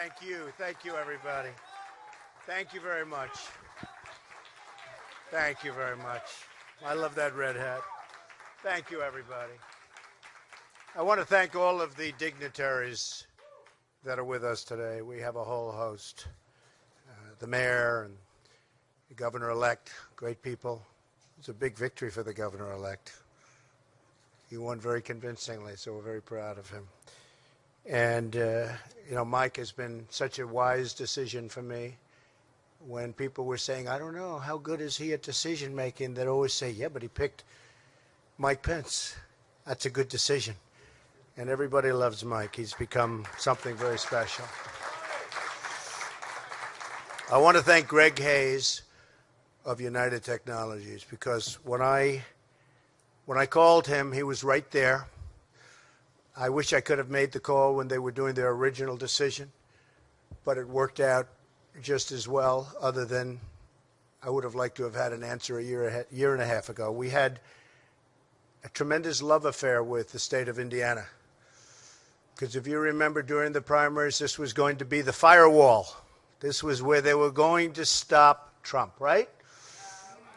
Thank you. Thank you, everybody. Thank you very much. Thank you very much. I love that red hat. Thank you, everybody. I want to thank all of the dignitaries that are with us today. We have a whole host. The mayor and the governor-elect, great people. It's a big victory for the governor-elect. He won very convincingly, so we're very proud of him. And, Mike has been such a wise decision for me. When people were saying, I don't know, how good is he at decision-making, they'd always say, yeah, but he picked Mike Pence. That's a good decision. And everybody loves Mike. He's become something very special. I want to thank Greg Hayes of United Technologies, because when I called him, he was right there. I wish I could have made the call when they were doing their original decision, but it worked out just as well, other than I would have liked to have had an answer a year and a half ago. We had a tremendous love affair with the state of Indiana, because if you remember during the primaries, this was going to be the firewall. This was where they were going to stop Trump, right?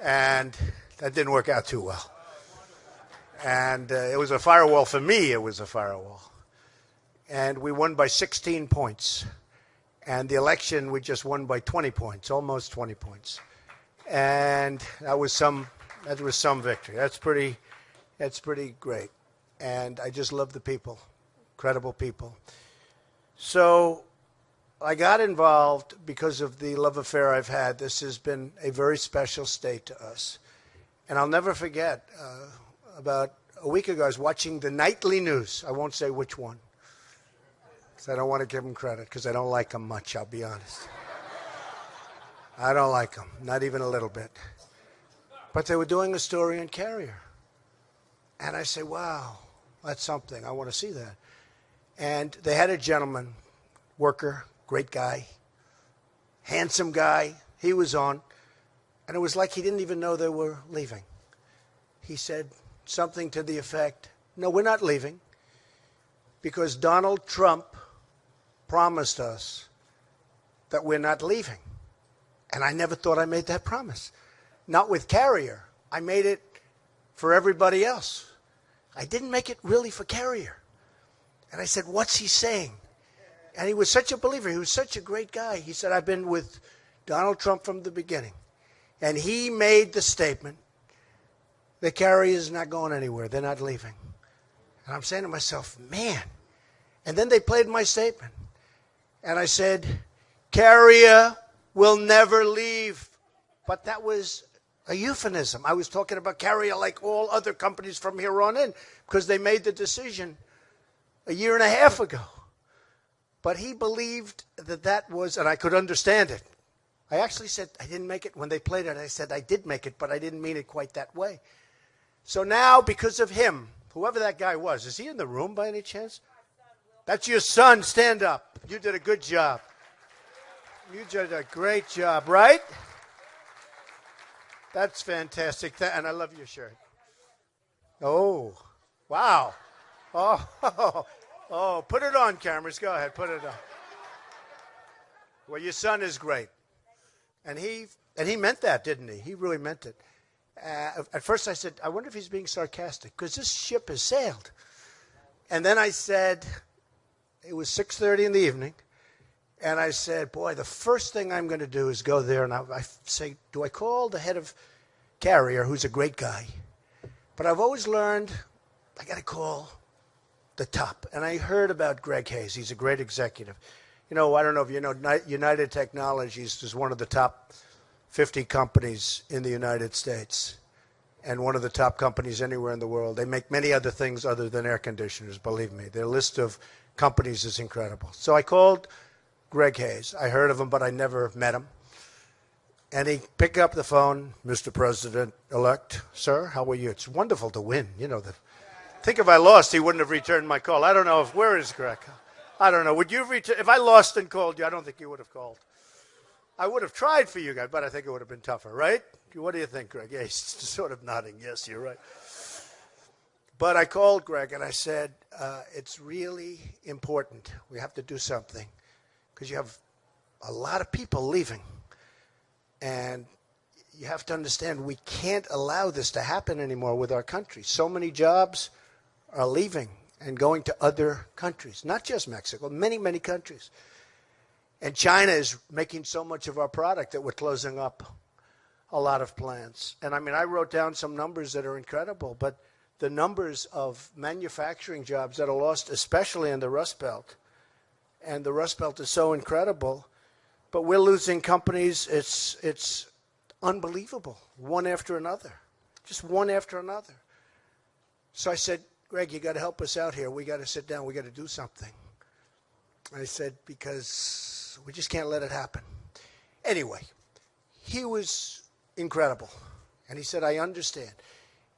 And that didn't work out too well. And it was a firewall for me. It was a firewall. And we won by 16 points. And the election, we just won by 20 points, almost 20 points. And that was some victory. That's pretty great. And I just love the people, incredible people. So I got involved because of the love affair I've had. This has been a very special state to us. And I'll never forget, about a week ago, I was watching the nightly news. I won't say which one, because I don't want to give them credit, because I don't like them much, I'll be honest. I don't like them, not even a little bit. But they were doing a story on Carrier. And I say, wow, that's something. I want to see that. And they had a gentleman, worker, great guy, handsome guy. He was on. And it was like he didn't even know they were leaving. He said something to the effect, no, we're not leaving, because Donald Trump promised us that we're not leaving. And I never thought I made that promise. Not with Carrier. I made it for everybody else. I didn't make it really for Carrier. And I said, what's he saying? And he was such a believer. He was such a great guy. He said, I've been with Donald Trump from the beginning. And he made the statement, the Carrier is not going anywhere. They're not leaving. And I'm saying to myself, man. And then they played my statement. And I said, Carrier will never leave. But that was a euphemism. I was talking about Carrier like all other companies from here on in, because they made the decision a year and a half ago. But he believed that was, and I could understand it. I actually said I didn't make it. When they played it, I said I did make it, but I didn't mean it quite that way. So now, because of him, whoever that guy was, is he in the room by any chance? That's your son. Stand up. You did a good job. You did a great job, right? That's fantastic. And I love your shirt. Oh, wow. Oh, put it on, cameras. Go ahead, put it on. Well, your son is great. And he meant that, didn't he? He really meant it. At first I said, I wonder if he's being sarcastic, because this ship has sailed. And then I said, it was 6:30 in the evening, and I said, boy, the first thing I'm going to do is go there, and I say, do I call the head of Carrier, who's a great guy? But I've always learned I got to call the top. And I heard about Greg Hayes. He's a great executive. I don't know if you know, United Technologies is one of the top 50 companies in the United States, and one of the top companies anywhere in the world. They make many other things other than air conditioners, believe me. Their list of companies is incredible. So I called Greg Hayes. I heard of him, but I never met him. And he picked up the phone, Mr. President-elect, sir, how are you? It's wonderful to win. Think if I lost, he wouldn't have returned my call. I don't know where is Greg? I don't know. Would you return? If I lost and called you, I don't think you would have called. I would have tried for you guys, but I think it would have been tougher, right? What do you think, Greg? Yeah, he's sort of nodding. Yes, you're right. But I called Greg and I said, it's really important. We have to do something. because you have a lot of people leaving. And you have to understand we can't allow this to happen anymore with our country. So many jobs are leaving and going to other countries, not just Mexico, many, many countries. And China is making so much of our product that we're closing up a lot of plants. And I mean, I wrote down some numbers that are incredible, but the numbers of manufacturing jobs that are lost, especially in the Rust Belt, and the Rust Belt is so incredible, but we're losing companies. It's unbelievable, one after another, just one after another. So I said, Greg, you got to help us out here. We got to sit down. We got to do something. I said, because we just can't let it happen. Anyway, he was incredible. And he said, I understand.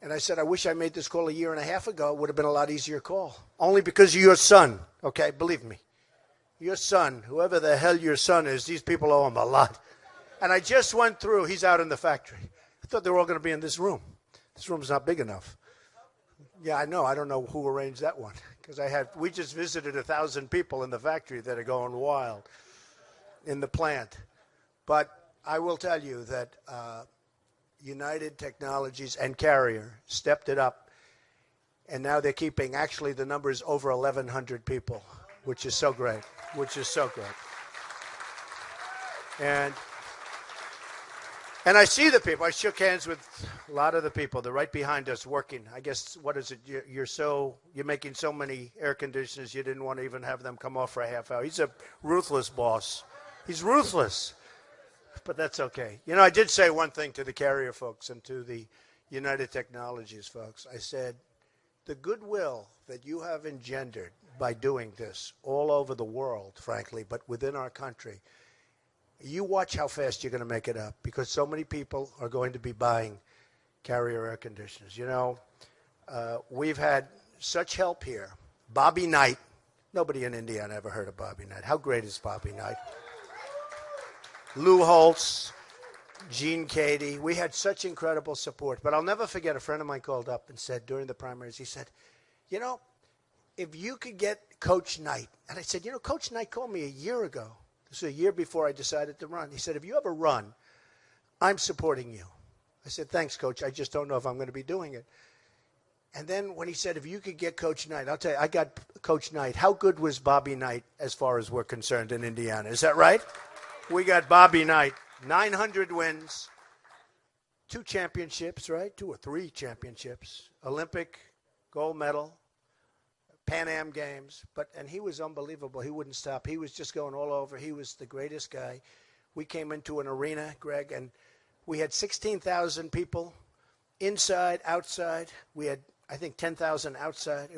And I said, I wish I made this call a year and a half ago. It would have been a lot easier call. Only because of your son, okay? Believe me. Your son, whoever the hell your son is, these people owe him a lot. And I just went through. He's out in the factory. I thought they were all going to be in this room. This room's not big enough. Yeah, I know. I don't know who arranged that one. Because we just visited 1,000 people in the factory that are going wild in the plant. But I will tell you that United Technologies and Carrier stepped it up. And now they're keeping, actually, the number is over 1,100 people, which is so great, And I see the people. I shook hands with a lot of the people. They're right behind us working. I guess, what is it? You're making so many air conditioners you didn't want to even have them come off for a half hour. He's a ruthless boss. He's ruthless. But that's okay. You know, I did say one thing to the Carrier folks and to the United Technologies folks. I said, the goodwill that you have engendered by doing this all over the world, frankly, but within our country, you watch how fast you're going to make it up, because so many people are going to be buying Carrier air conditioners. You know, we've had such help here. Bobby Knight. Nobody in Indiana ever heard of Bobby Knight. How great is Bobby Knight? Lou Holtz, Gene Cady. We had such incredible support. But I'll never forget, a friend of mine called up and said during the primaries, he said, you know, if you could get Coach Knight. And I said, you know, Coach Knight called me a year ago. This was a year before I decided to run. He said, if you ever run, I'm supporting you. I said, thanks, Coach. I just don't know if I'm going to be doing it. And then when he said, if you could get Coach Knight, I'll tell you, I got Coach Knight. How good was Bobby Knight as far as we're concerned in Indiana? Is that right? We got Bobby Knight, 900 wins, 2 championships, right? 2 or 3 championships, Olympic gold medal, Pan Am Games, and he was unbelievable. He wouldn't stop. He was just going all over. He was the greatest guy. We came into an arena, Greg, and we had 16,000 people inside, outside. We had, I think, 10,000 outside.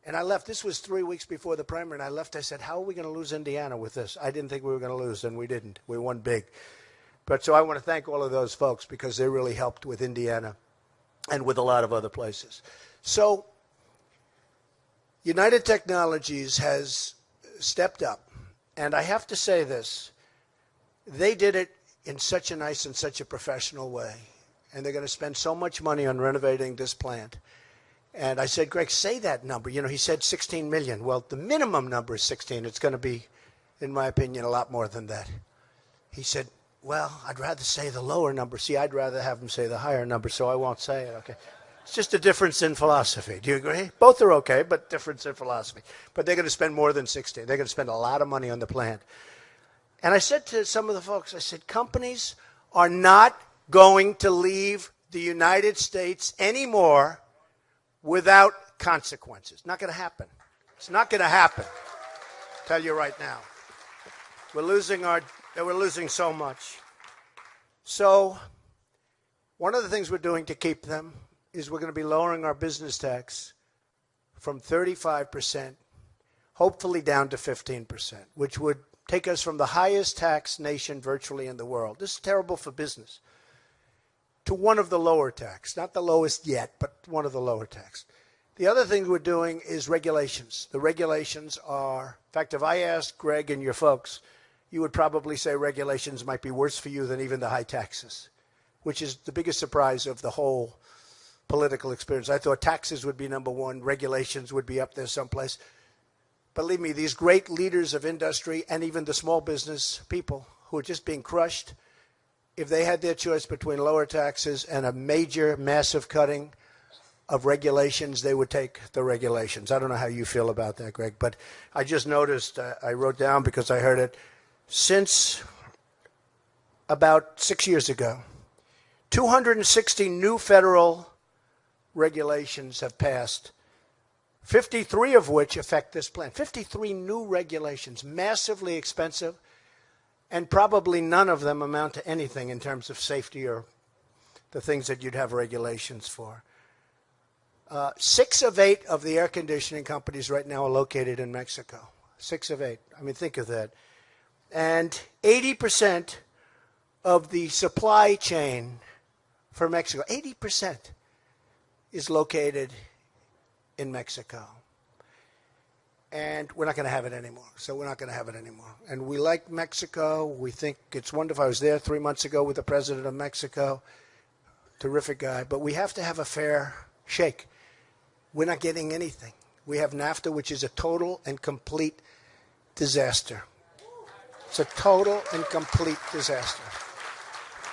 And I left. This was 3 weeks before the primary, and I left. I said, how are we going to lose Indiana with this? I didn't think we were going to lose, and we didn't. We won big. But so I want to thank all of those folks, because they really helped with Indiana and with a lot of other places. So United Technologies has stepped up, and I have to say this. They did it in such a nice and such a professional way, and they're going to spend so much money on renovating this plant. And I said, Greg, say that number. You know, he said 16 million. Well, the minimum number is 16. It's going to be, in my opinion, a lot more than that. He said, well, I'd rather say the lower number. See, I'd rather have him say the higher number, so I won't say it. Okay. It's just a difference in philosophy. Do you agree? Both are okay, but difference in philosophy. But they're going to spend more than 16. They're going to spend a lot of money on the plant. And I said to some of the folks, I said, companies are not going to leave the United States anymore without consequences. Not going to happen. It's not going to happen. I'll tell you right now. We're losing so much. So one of the things we're doing to keep them is we're going to be lowering our business tax from 35%, hopefully down to 15%, which would take us from the highest tax nation virtually in the world. This is terrible for business. To one of the lower tax, not the lowest yet, but one of the lower tax. The other thing we're doing is regulations. The regulations are, in fact, if I asked Greg and your folks, you would probably say regulations might be worse for you than even the high taxes, which is the biggest surprise of the whole political experience. I thought taxes would be number one, regulations would be up there someplace. But believe me, these great leaders of industry and even the small business people who are just being crushed, if they had their choice between lower taxes and a major, massive cutting of regulations, they would take the regulations. I don't know how you feel about that, Greg, but I just noticed, I wrote down because I heard it, since about 6 years ago, 260 new federal regulations have passed, 53 of which affect this plant. 53 new regulations, massively expensive, and probably none of them amount to anything in terms of safety or the things that you'd have regulations for. 6 of 8 of the air conditioning companies right now are located in Mexico. 6 of 8. I mean, think of that. And 80% of the supply chain for Mexico, 80% is located in Mexico. And we're not going to have it anymore. So we're not going to have it anymore. And we like Mexico. We think it's wonderful. I was there 3 months ago with the president of Mexico. Terrific guy. But we have to have a fair shake. We're not getting anything. We have NAFTA, which is a total and complete disaster. It's a total and complete disaster.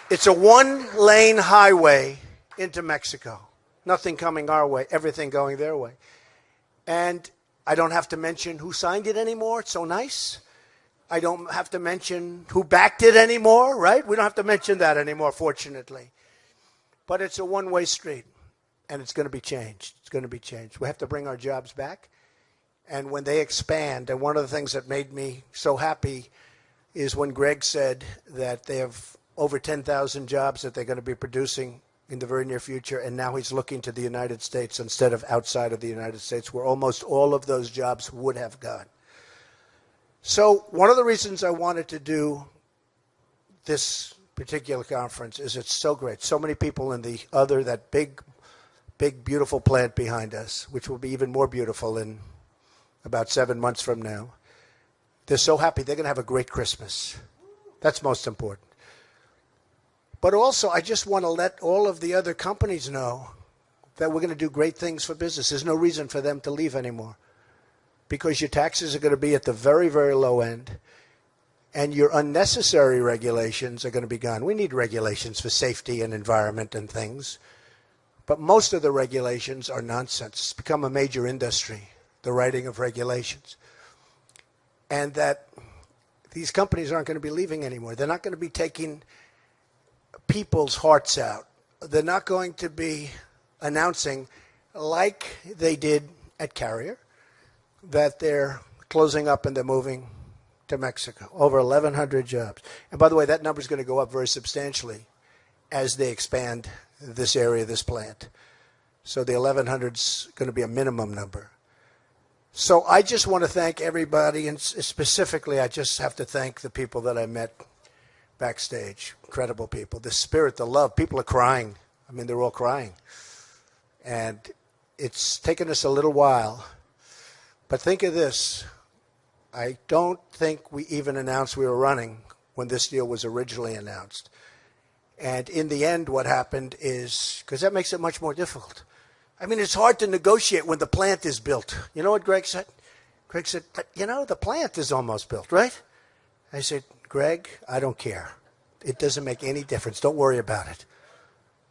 It's a one-lane highway into Mexico. Nothing coming our way, everything going their way. And I don't have to mention who signed it anymore. It's so nice. I don't have to mention who backed it anymore, right? We don't have to mention that anymore, fortunately. But it's a one-way street, and it's going to be changed. It's going to be changed. We have to bring our jobs back. And when they expand, and one of the things that made me so happy is when Greg said that they have over 10,000 jobs that they're going to be producing in the very near future, and now he's looking to the United States instead of outside of the United States, where almost all of those jobs would have gone. So one of the reasons I wanted to do this particular conference is it's so great. So many people in that big, beautiful plant behind us, which will be even more beautiful in about 7 months from now. They're so happy. They're going to have a great Christmas. That's most important. But also, I just want to let all of the other companies know that we're going to do great things for business. There's no reason for them to leave anymore because your taxes are going to be at the very, very low end, and your unnecessary regulations are going to be gone. We need regulations for safety and environment and things, but most of the regulations are nonsense. It's become a major industry, the writing of regulations, and that these companies aren't going to be leaving anymore. They're not going to be taking people's hearts out. They're not going to be announcing, like they did at Carrier, that they're closing up and they're moving to Mexico. Over 1,100 jobs. And by the way, that number is going to go up very substantially as they expand this area, this plant. So the 1,100 is going to be a minimum number. So I just want to thank everybody, and specifically I just have to thank the people that I met backstage. Incredible people. The spirit, the love. People are crying. I mean, they're all crying. And it's taken us a little while. But think of this. I don't think we even announced we were running when this deal was originally announced. And in the end, what happened is, because that makes it much more difficult. I mean, it's hard to negotiate when the plant is built. You know what Greg said? Greg said, the plant is almost built, right? I said, Greg, I don't care. It doesn't make any difference. Don't worry about it.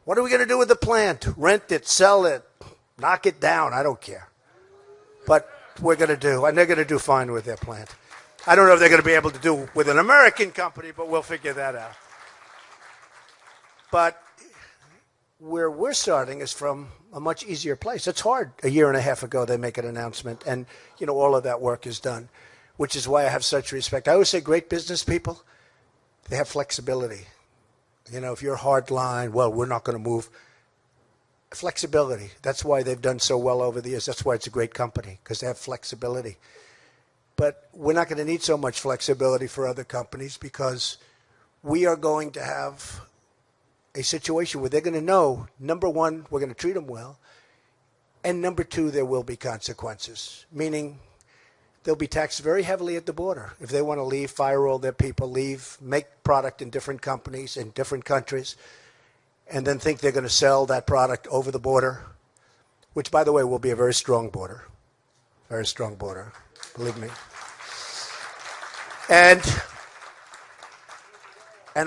What are we going to do with the plant? Rent it, sell it, knock it down. I don't care. But we're going to do, and they're going to do fine with their plant. I don't know if they're going to be able to do with an American company, but we'll figure that out. But where we're starting is from a much easier place. It's hard. A year and a half ago, they make an announcement, and all of that work is done, which is why I have such respect. I always say great business people, they have flexibility. If you're hard line, well, we're not going to move. Flexibility. That's why they've done so well over the years. That's why it's a great company, because they have flexibility. But we're not going to need so much flexibility for other companies, because we are going to have a situation where they're going to know, number one, we're going to treat them well, and number two, there will be consequences, meaning they'll be taxed very heavily at the border. If they want to leave, fire all their people, leave, make product in different companies in different countries, and then think they're going to sell that product over the border, which, by the way, will be a very strong border. Very strong border. Believe me. And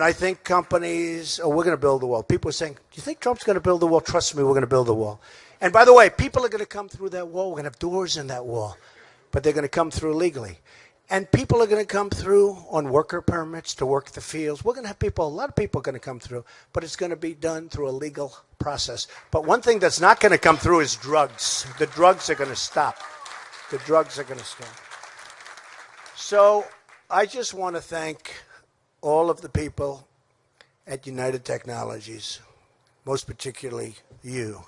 I think companies, we're going to build the wall. People are saying, do you think Trump's going to build the wall? Trust me, we're going to build the wall. And by the way, people are going to come through that wall. We're going to have doors in that wall. But they're going to come through legally. And people are going to come through on worker permits to work the fields. We're going to have people, a lot of people are going to come through, but it's going to be done through a legal process. But one thing that's not going to come through is drugs. The drugs are going to stop. The drugs are going to stop. So I just want to thank all of the people at United Technologies, most particularly you,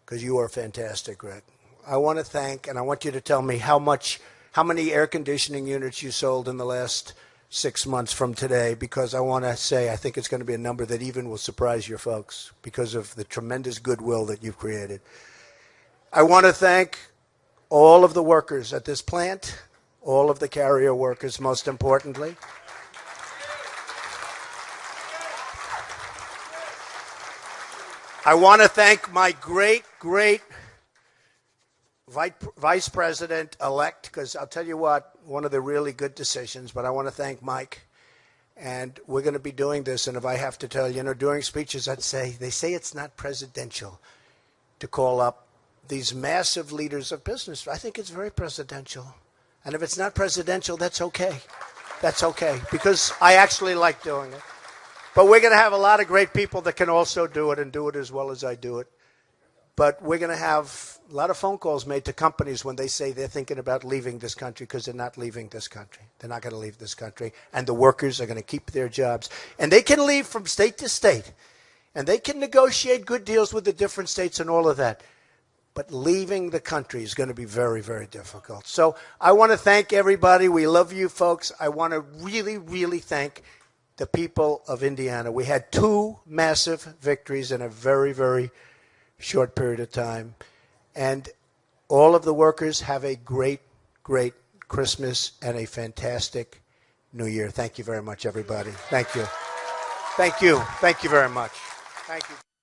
because you are fantastic, Greg. I want to thank, and I want you to tell me how many air conditioning units you sold in the last 6 months from today, because I want to say I think it's going to be a number that even will surprise your folks because of the tremendous goodwill that you've created. I want to thank all of the workers at this plant, all of the carrier workers, most importantly. I want to thank my great Vice President-elect, because I'll tell you what, one of the really good decisions, but I want to thank Mike. And we're going to be doing this, and if I have to tell you, during speeches I'd say, they say it's not presidential to call up these massive leaders of business. I think it's very presidential. And if it's not presidential, that's okay. That's okay, because I actually like doing it. But we're going to have a lot of great people that can also do it and do it as well as I do it. But we're going to have a lot of phone calls made to companies when they say they're thinking about leaving this country, because they're not leaving this country. They're not going to leave this country. And the workers are going to keep their jobs. And they can leave from state to state. And they can negotiate good deals with the different states and all of that. But leaving the country is going to be very, very difficult. So I want to thank everybody. We love you folks. I want to really, really thank the people of Indiana. We had 2 massive victories in a very, very short period of time. And all of the workers have a great, great Christmas and a fantastic New Year. Thank you very much, everybody. Thank you. Thank you. Thank you very much. Thank you.